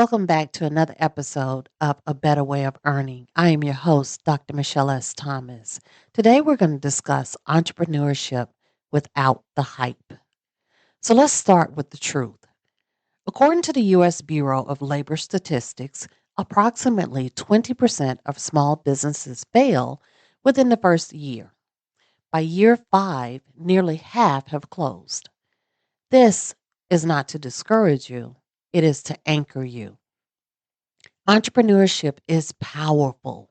Welcome back to another episode of A Better Way of Earning. I am your host, Dr. Michelle S. Thomas. Today we're going to discuss entrepreneurship without the hype. So let's start with the truth. According to the U.S. Bureau of Labor Statistics, approximately 20% of small businesses fail within the first year. By year 5, nearly half have closed. This is not to discourage you, it is to anchor you. Entrepreneurship is powerful,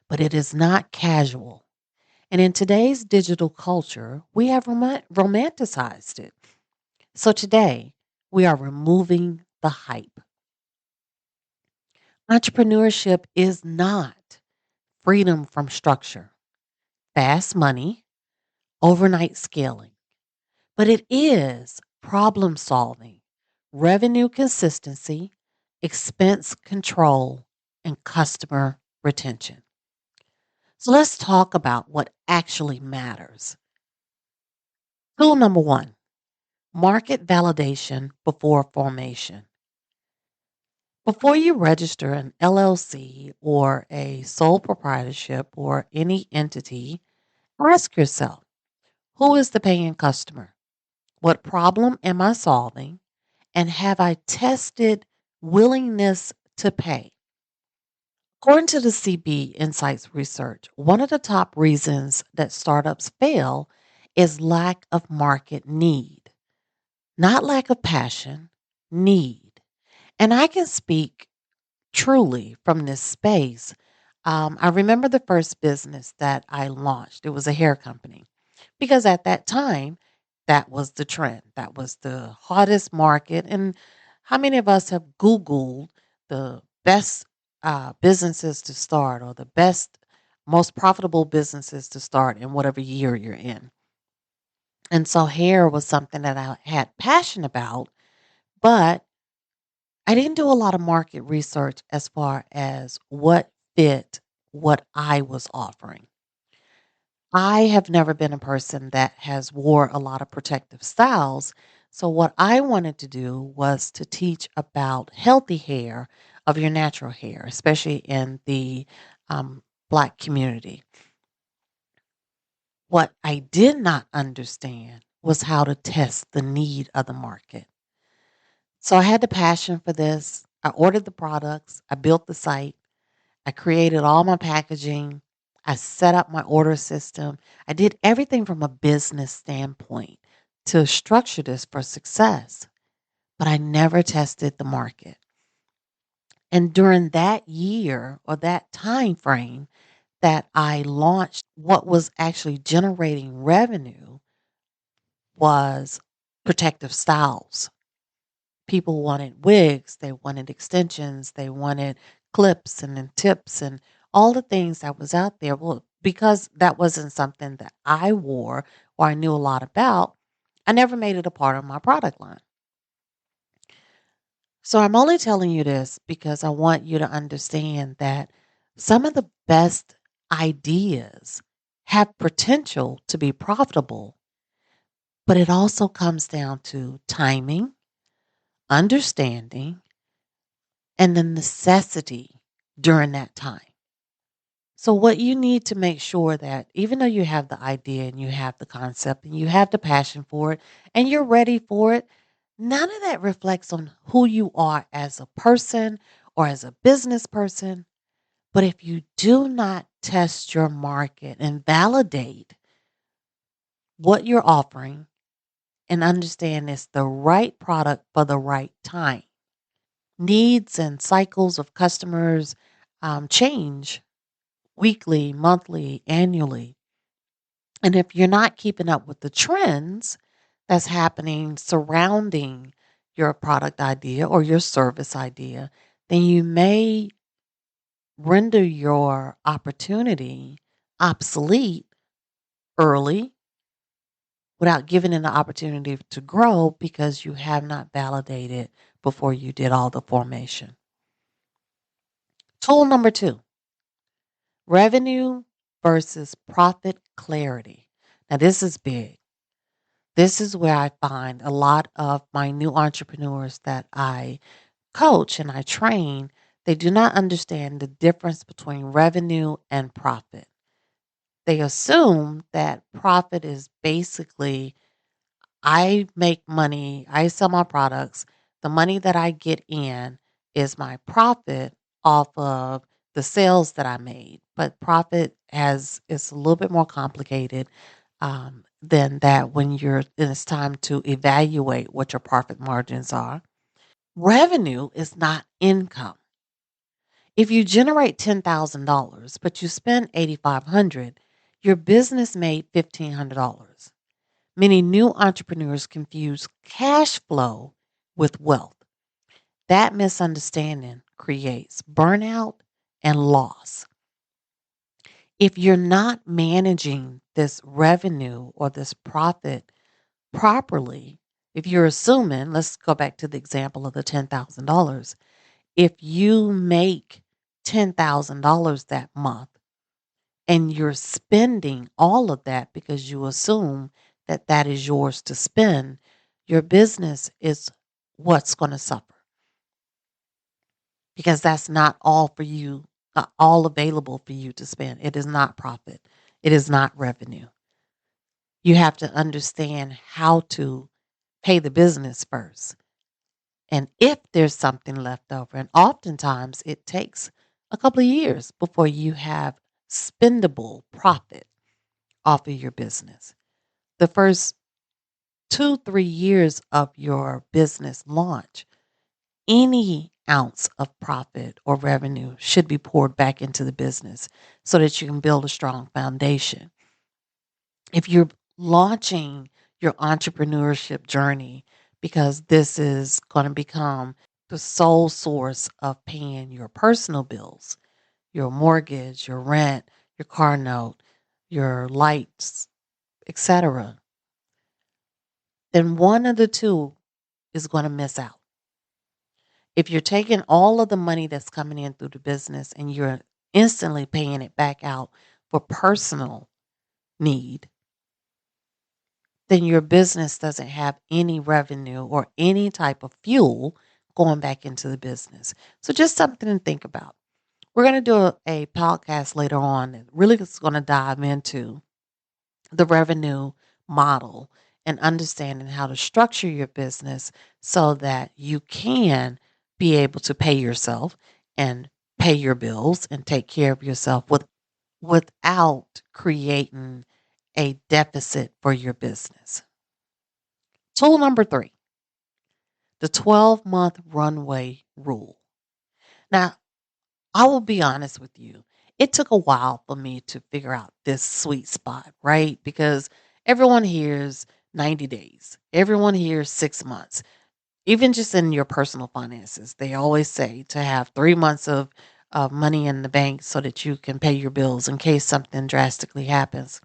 but it is not casual. And in today's digital culture, we have romanticized it. So today, we are removing the hype. Entrepreneurship is not freedom from structure, fast money, overnight scaling, but it is problem solving, revenue consistency, expense control, and customer retention. So let's talk about what actually matters. Tool number one, market validation before formation. Before you register an LLC or a sole proprietorship or any entity, ask yourself, who is the paying customer? What problem am I solving? And have I tested willingness to pay? According to the CB Insights research, one of the top reasons that startups fail is lack of market need, not lack of passion, need. And I can speak truly from this space. I remember the first business that I launched, it was a hair company, because at that time, that was the trend, that was the hottest market. And how many of us have Googled the best businesses to start or the best, most profitable businesses to start in whatever year you're in? And so hair was something that I had passion about, but I didn't do a lot of market research as far as what fit what I was offering. I have never been a person that has wore a lot of protective styles. So what I wanted to do was to teach about healthy hair of your natural hair, especially in the Black community. What I did not understand was how to test the need of the market. So I had the passion for this. I ordered the products. I built the site. I created all my packaging. I set up my order system. I did everything from a business standpoint to structure this for success, but I never tested the market. And during that year or that time frame that I launched, what was actually generating revenue was protective styles. People wanted wigs, they wanted extensions, they wanted clips and then tips and all the things that was out there. Well, because that wasn't something that I wore or I knew a lot about, I never made it a part of my product line. So I'm only telling you this because I want you to understand that some of the best ideas have potential to be profitable, but it also comes down to timing, understanding, and the necessity during that time. So what you need to make sure that even though you have the idea and you have the concept and you have the passion for it and you're ready for it, none of that reflects on who you are as a person or as a business person. But if you do not test your market and validate what you're offering and understand it's the right product for the right time, needs and cycles of customers change weekly, monthly, annually. And if you're not keeping up with the trends that's happening surrounding your product idea or your service idea, then you may render your opportunity obsolete early without giving it an opportunity to grow because you have not validated before you did all the formation. Tool number two, revenue versus profit clarity. Now, this is big. This is where I find a lot of my new entrepreneurs that I coach and I train, they do not understand the difference between revenue and profit. They assume that profit is basically I make money, I sell my products. The money that I get in is my profit off of the sales that I made. But profit has is a little bit more complicated than that when it's time to evaluate what your profit margins are. Revenue is not income. If you generate $10,000 but you spend 8,500, your business made $1,500. Many new entrepreneurs confuse cash flow with wealth. That misunderstanding creates burnout and loss. If you're not managing this revenue or this profit properly, if you're assuming, let's go back to the example of the $10,000. If you make $10,000 that month and you're spending all of that because you assume that that is yours to spend, your business is what's going to suffer because that's not all for you, all available for you to spend. It is not profit, it is not revenue. You have to understand how to pay the business first. And if there's something left over, and oftentimes it takes a couple of years before you have spendable profit off of your business. The first 2, 3 years of your business launch, any ounce of profit or revenue should be poured back into the business so that you can build a strong foundation. If you're launching your entrepreneurship journey because this is going to become the sole source of paying your personal bills, your mortgage, your rent, your car note, your lights, etc., then one of the two is going to miss out. If you're taking all of the money that's coming in through the business and you're instantly paying it back out for personal need, then your business doesn't have any revenue or any type of fuel going back into the business. So just something to think about. We're going to do a podcast later on that really is going to dive into the revenue model and understanding how to structure your business so that you can be able to pay yourself and pay your bills and take care of yourself without creating a deficit for your business. Tool number 3, the 12-month runway rule. Now, I will be honest with you. It took a while for me to figure out this sweet spot, right? Because everyone hears 90 days, everyone hears 6 months. Even just in your personal finances, they always say to have 3 months of money in the bank so that you can pay your bills in case something drastically happens.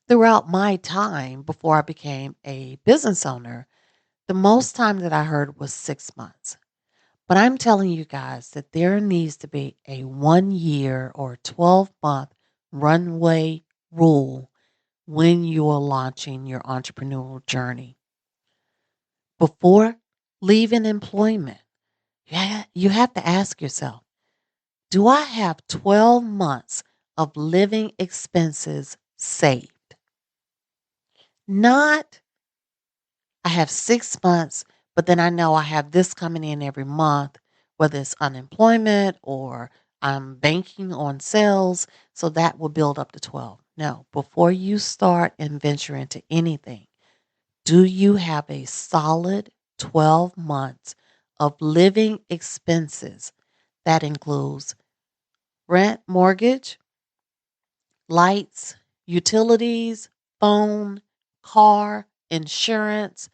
Throughout my time before I became a business owner, the most time that I heard was 6 months. But I'm telling you guys that there needs to be a 1 year or 12-month runway rule when you are launching your entrepreneurial journey. Before leaving employment, you have to ask yourself, do I have 12 months of living expenses saved? Not I have 6 months, but then I know I have this coming in every month, whether it's unemployment or I'm banking on sales. So that will build up to 12. No, before you start and venture into anything, do you have a solid 12 months of living expenses that includes rent, mortgage, lights, utilities, phone, car, insurance,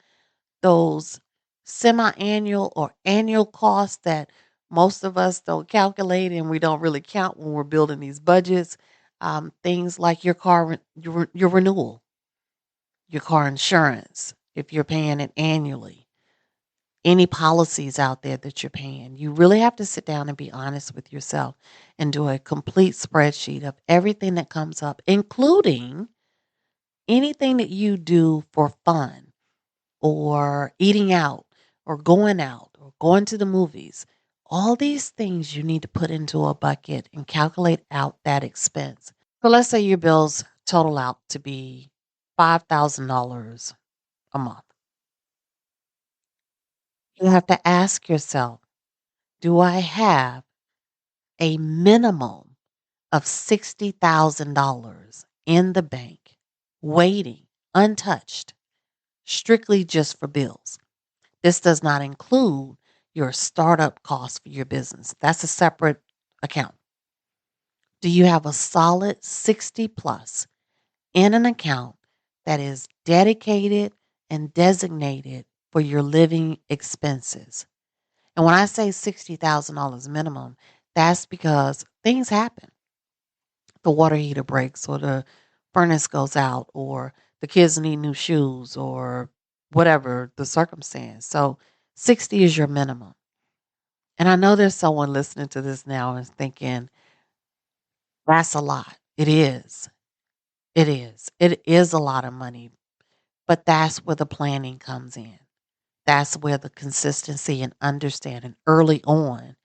those semi-annual or annual costs that most of us don't calculate and we don't really count when we're building these budgets. Things like your your renewal, your car insurance, if you're paying it annually, any policies out there that you're paying. You really have to sit down and be honest with yourself and do a complete spreadsheet of everything that comes up, including anything that you do for fun or eating out or going out or travel, going to the movies. All these things you need to put into a bucket and calculate out that expense. So let's say your bills total out to be $5,000 a month. You have to ask yourself, do I have a minimum of $60,000 in the bank waiting, untouched, strictly just for bills? This does not include your startup costs for your business. That's a separate account. Do you have a solid 60 plus in an account that is dedicated and designated for your living expenses? And when I say $60,000 minimum, that's because things happen. The water heater breaks, or the furnace goes out, or the kids need new shoes, or whatever the circumstance. So 60 is your minimum. And I know there's someone listening to this now and thinking, that's a lot. It is. It is. It is a lot of money, but that's where the planning comes in. That's where the consistency and understanding early on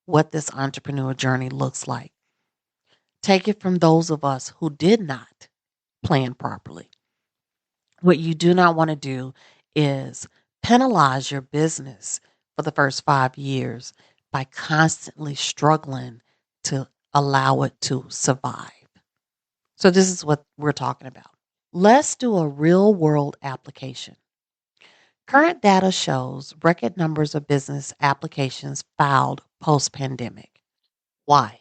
what this entrepreneur journey looks like. Take it from those of us who did not plan properly. What you do not want to do is penalize your business for the first 5 years by constantly struggling to allow it to survive. So, this is what we're talking about. Let's do a real world application. Current data shows record numbers of business applications filed post pandemic. Why?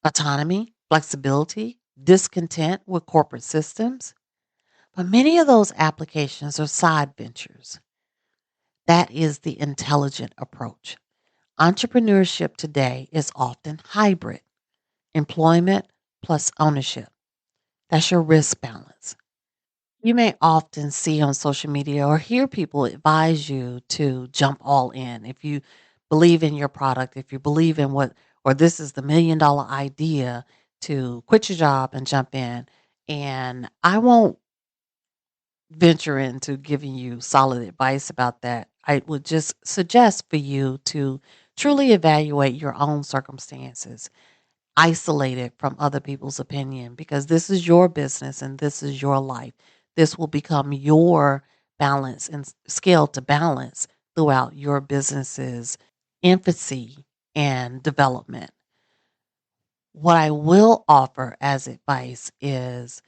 Autonomy, flexibility, discontent with corporate systems. But many of those applications are side ventures. That is the intelligent approach. Entrepreneurship today is often hybrid: employment plus ownership. That's your risk balance. You may often see on social media or hear people advise you to jump all in. If you believe in your product, if you believe in what, or this is the $1 million idea, to quit your job and jump in. And I won't venture into giving you solid advice about that. I would just suggest for you to truly evaluate your own circumstances, isolated from other people's opinion, because this is your business and this is your life. This will become your balance and scale to balance throughout your business's infancy and development. What I will offer as advice is,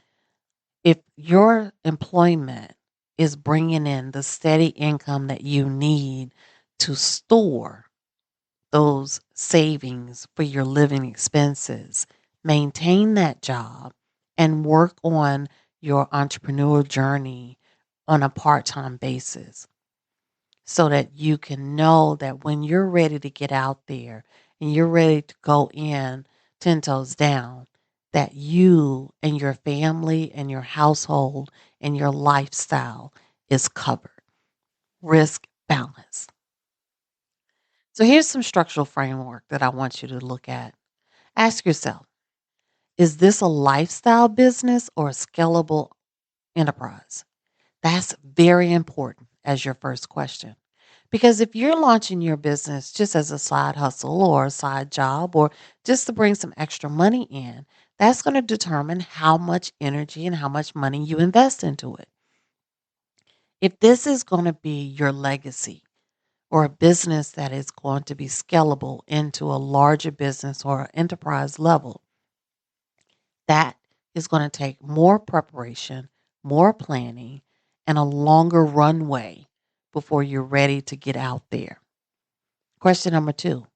if your employment is bringing in the steady income that you need to store those savings for your living expenses, maintain that job and work on your entrepreneur journey on a part time basis, so that you can know that when you're ready to get out there and you're ready to go in 10 toes down, that you and your family and your household and your lifestyle is covered. Risk balance. So here's some structural framework that I want you to look at. Ask yourself, is this a lifestyle business or a scalable enterprise? That's very important as your first question. Because if you're launching your business just as a side hustle or a side job, or just to bring some extra money in, that's going to determine how much energy and how much money you invest into it. If this is going to be your legacy, or a business that is going to be scalable into a larger business or enterprise level, that is going to take more preparation, more planning, and a longer runway before you're ready to get out there. Question number 2: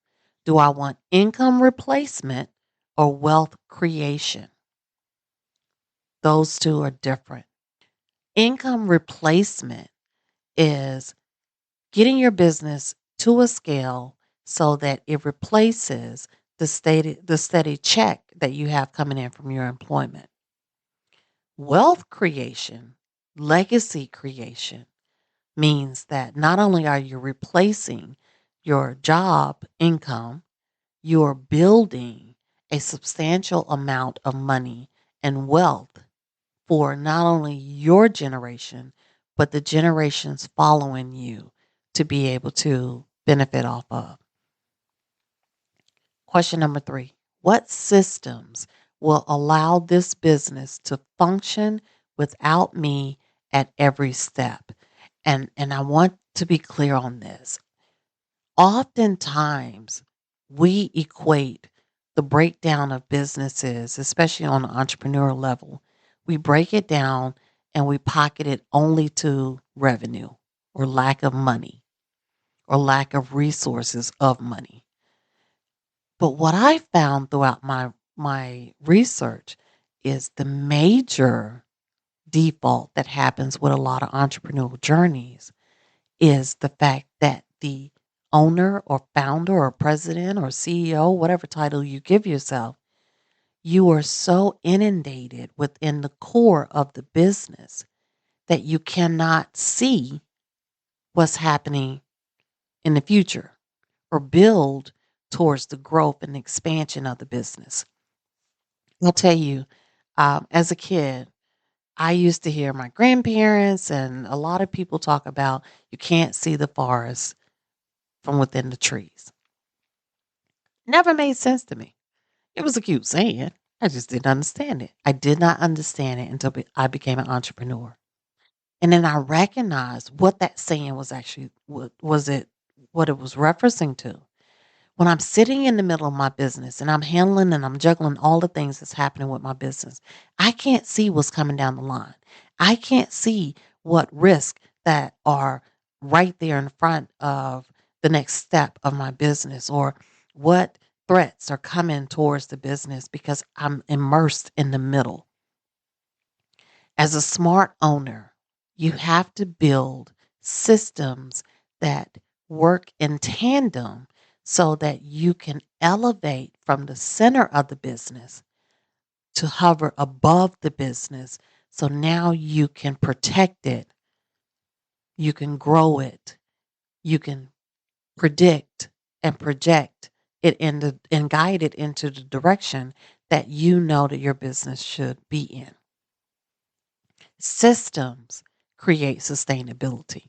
do I want income replacement or wealth creation? Those two are different. Income replacement is getting your business to a scale so that it replaces the steady check that you have coming in from your employment. Wealth creation, legacy creation, means that not only are you replacing your job income, you are building a substantial amount of money and wealth for not only your generation, but the generations following you, to be able to benefit off of. Question number 3. What systems will allow this business to function without me at every step? And I want to be clear on this. Oftentimes, we equate the breakdown of businesses, especially on the entrepreneurial level. We break it down and we pocket it only to revenue or lack of money or lack of resources of money. But what I found throughout my research is the major default that happens with a lot of entrepreneurial journeys is the fact that the owner or founder or president or CEO, whatever title you give yourself, you are so inundated within the core of the business that you cannot see what's happening in the future or build towards the growth and expansion of the business. I'll tell you, as a kid, I used to hear my grandparents and a lot of people talk about you can't see the forest from within the trees. Never made sense to me. It was a cute saying. I just didn't understand it. I did not understand it until I became an entrepreneur. And then I recognized what that saying was actually, what was it, what it was referencing to. When I'm sitting in the middle of my business and I'm handling and I'm juggling all the things that's happening with my business, I can't see what's coming down the line. I can't see what risks that are right there in front of the next step of my business or what threats are coming towards the business because I'm immersed in the middle. As a smart owner, you have to build systems that work in tandem so that you can elevate from the center of the business to hover above the business. So now you can protect it, you can grow it, you can predict and project it and guide it into the direction that you know that your business should be in. Systems create sustainability,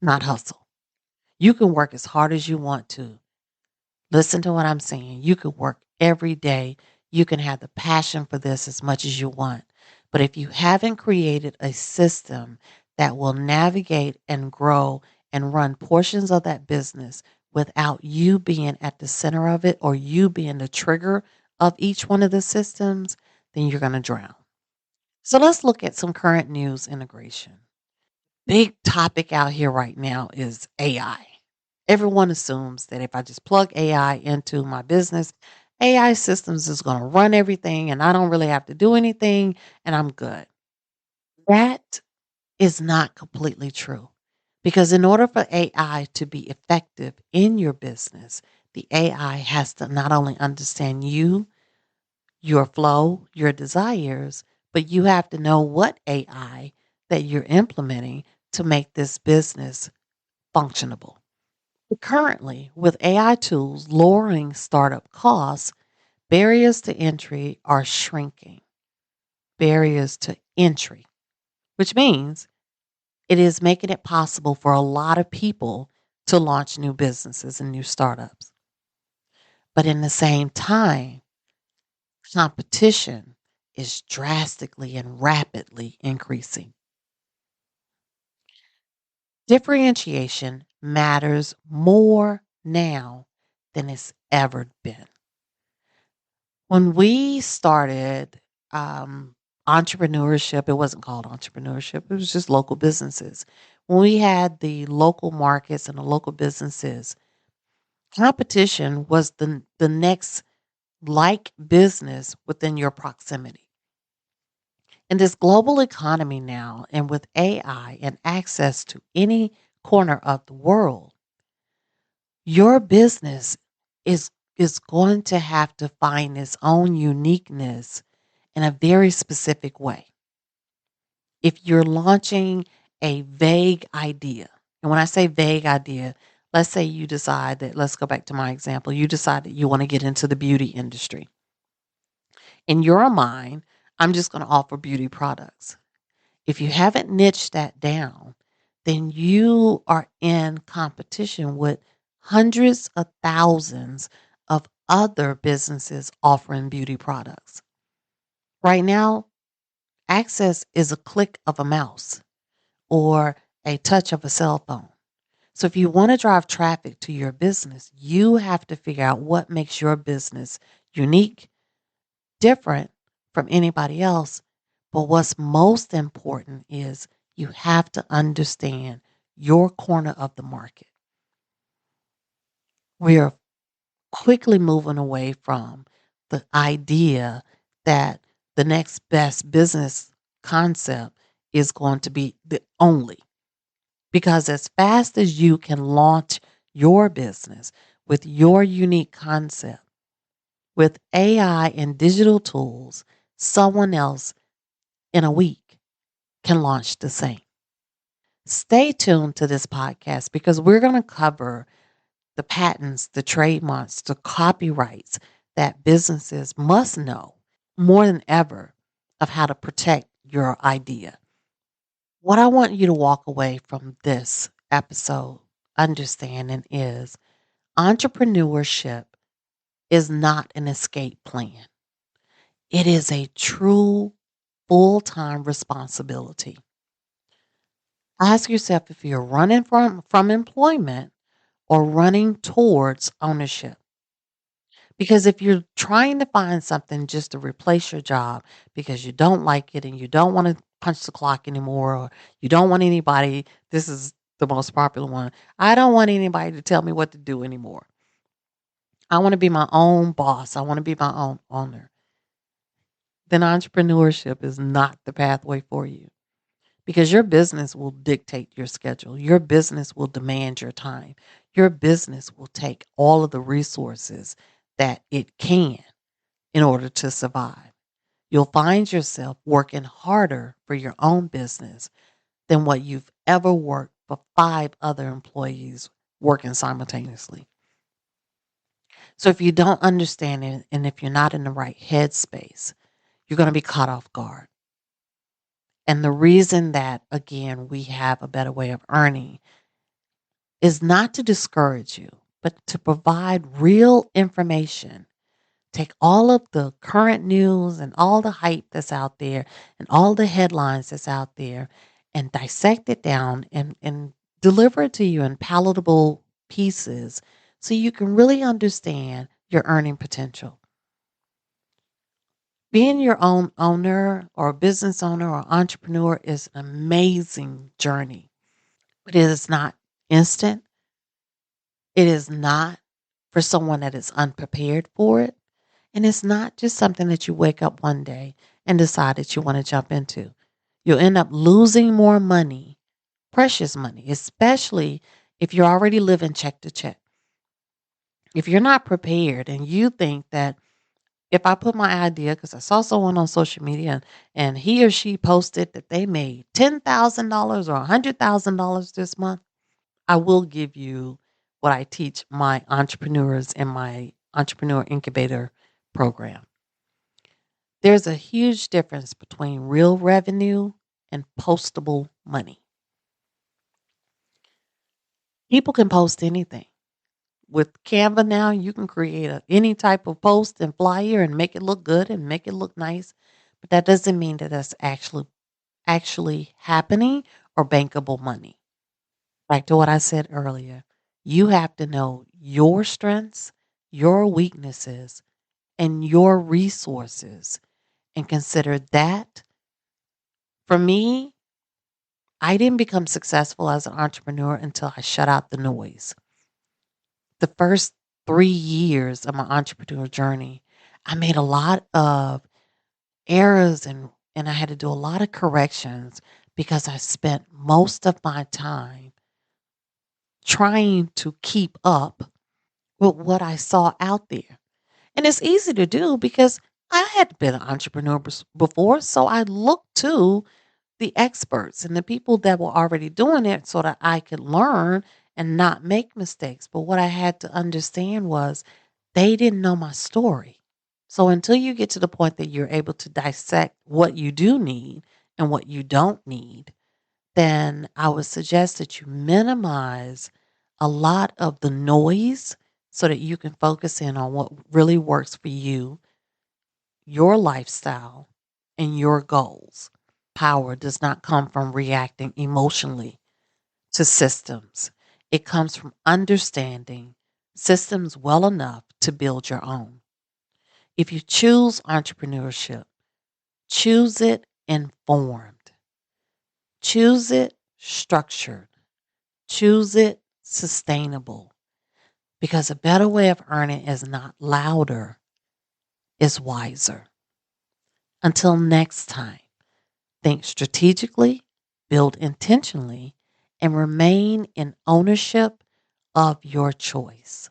not hustle. You can work as hard as you want to. Listen to what I'm saying. You can work every day. You can have the passion for this as much as you want. But if you haven't created a system that will navigate and grow and run portions of that business without you being at the center of it or you being the trigger of each one of the systems, then you're going to drown. So let's look at some current news integration. Big topic out here right now is AI. Everyone assumes that if I just plug AI into my business, AI systems is going to run everything and I don't really have to do anything and I'm good. That is not completely true. Because in order for AI to be effective in your business, the AI has to not only understand you, your flow, your desires, but you have to know what AI that you're implementing to make this business functionable. Currently, with AI tools lowering startup costs, barriers to entry are shrinking. Barriers to entry, which means it is making it possible for a lot of people to launch new businesses and new startups. But in the same time, competition is drastically and rapidly increasing. Differentiation matters more now than it's ever been. When we started entrepreneurship, it wasn't called entrepreneurship, it was just local businesses. When we had the local markets and the local businesses, competition was the next like business within your proximity. In this global economy now, and with AI and access to any corner of the world, your business is going to have to find its own uniqueness in a very specific way. If you're launching a vague idea, and when I say vague idea, let's say you decide that, let's go back to my example, you decide that you want to get into the beauty industry. In your mind, I'm just going to offer beauty products. If you haven't niched that down, then you are in competition with hundreds of thousands of other businesses offering beauty products. Right now, access is a click of a mouse or a touch of a cell phone. So if you want to drive traffic to your business, you have to figure out what makes your business unique, different from anybody else. But what's most important is you have to understand your corner of the market. We are quickly moving away from the idea that the next best business concept is going to be the only. Because as fast as you can launch your business with your unique concept, with AI and digital tools, someone else in a week can launch the same. Stay tuned to this podcast because we're going to cover the patents, the trademarks, the copyrights that businesses must know more than ever of how to protect your idea. What I want you to walk away from this episode understanding is entrepreneurship is not an escape plan. It is a true full-time responsibility. Ask yourself if you're running from employment or running towards ownership. Because if you're trying to find something just to replace your job because you don't like it and you don't want to punch the clock anymore, or you don't want anybody, this is the most popular one. I don't want anybody to tell me what to do anymore. I want to be my own boss. I want to be my own owner. Then entrepreneurship is not the pathway for you because your business will dictate your schedule. Your business will demand your time. Your business will take all of the resources that it can in order to survive. You'll find yourself working harder for your own business than what you've ever worked for 5 other employees working simultaneously. So if you don't understand it and if you're not in the right headspace, you're going to be caught off guard. And the reason that, again, we have a better way of earning is not to discourage you, but to provide real information. Take all of the current news and all the hype that's out there and all the headlines that's out there and dissect it down and deliver it to you in palatable pieces so you can really understand your earning potential. Being your own owner or business owner or entrepreneur is an amazing journey, but it is not instant. It is not for someone that is unprepared for it. And it's not just something that you wake up one day and decide that you want to jump into. You'll end up losing more money, precious money, especially if you're already living check to check. If you're not prepared and you think that if I put my idea, because I saw someone on social media and he or she posted that they made $10,000 or $100,000 this month, I will give you what I teach my entrepreneurs in my entrepreneur incubator program. There's a huge difference between real revenue and postable money. People can post anything. With Canva now, you can create any type of post and flyer and make it look good and make it look nice. But that doesn't mean that that's actually happening or bankable money. Back to what I said earlier. You have to know your strengths, your weaknesses, and your resources and consider that. For me, I didn't become successful as an entrepreneur until I shut out the noise. The first 3 years of my entrepreneur journey, I made a lot of errors and I had to do a lot of corrections because I spent most of my time trying to keep up with what I saw out there. And it's easy to do because I had been an entrepreneur before, so I looked to the experts and the people that were already doing it so that I could learn and not make mistakes. But what I had to understand was they didn't know my story. So until you get to the point that you're able to dissect what you do need and what you don't need, then I would suggest that you minimize a lot of the noise so that you can focus in on what really works for you, your lifestyle, and your goals. Power does not come from reacting emotionally to systems, it comes from understanding systems well enough to build your own. If you choose entrepreneurship, choose it informed, choose it structured, choose it sustainable, because a better way of earning is not louder, is wiser. Until next time, think strategically, build intentionally, and remain in ownership of your choice.